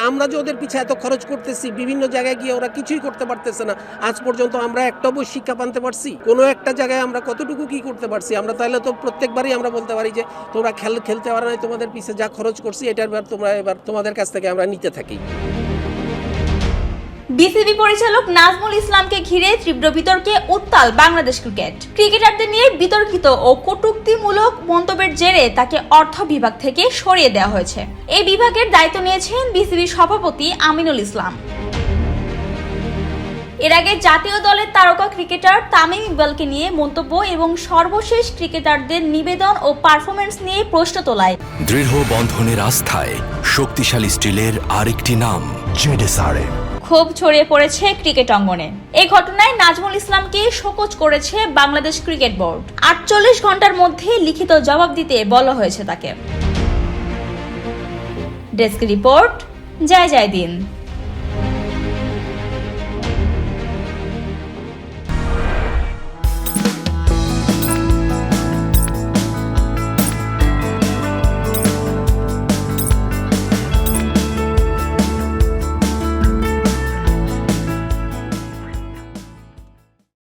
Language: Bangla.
আমরা যে ওদের পিছিয়ে এত খরচ করতেছি, বিভিন্ন জায়গায় গিয়ে ওরা কিছুই করতে পারতেছে না। আজ পর্যন্ত আমরা একটা বই শিক্ষা পানতে পারছি? কোনো একটা জায়গায় আমরা কতটুকু কি করতে পারছি? আমরা তাহলে তো প্রত্যেকবারই আমরা বলতে পারি যে তোমরা খেলতে পারো নাই, তোমাদের পিছিয়ে যা খরচ করছি এটার তোমরা এবার তোমাদের কাছ থেকে আমরা নিতে থাকি। বিসিবি পরিচালক নাজমুল ইসলামকে ঘিরে তীব্র বিতর্কে উত্তাল বাংলাদেশ ক্রিকেট। ক্রিকেটারদের নিয়ে বিতর্কিত ও কটূক্তিমূলক মন্তব্যের জেরে তাকে অর্থ বিভাগ থেকে সরিয়ে দেওয়া হয়েছে। এই বিভাগের দায়িত্ব নিয়েছেন বিসিবি সভাপতি আমিনুল ইসলাম। এর আগে জাতীয় দলের তারকা ক্রিকেটার তামিম ইকবালকে নিয়ে মন্তব্য এবং সর্বশেষ ক্রিকেটারদের নিবেদন ও পারফরমেন্স নিয়ে প্রশ্ন তোলায় দৃঢ় বন্ধনের আস্থায় শক্তিশালী স্টিলের আরেকটি নাম জেডএসআরএম ক্ষোভ ছড়িয়ে পড়েছে ক্রিকেট অঙ্গনে। এই ঘটনায় নাজমুল ইসলামকে শোকজ করেছে বাংলাদেশ ক্রিকেট বোর্ড। 48 ঘন্টার মধ্যে লিখিত জবাব দিতে বলা হয়েছে তাকে। ডেস্ক রিপোর্ট, জয় জয় দিন।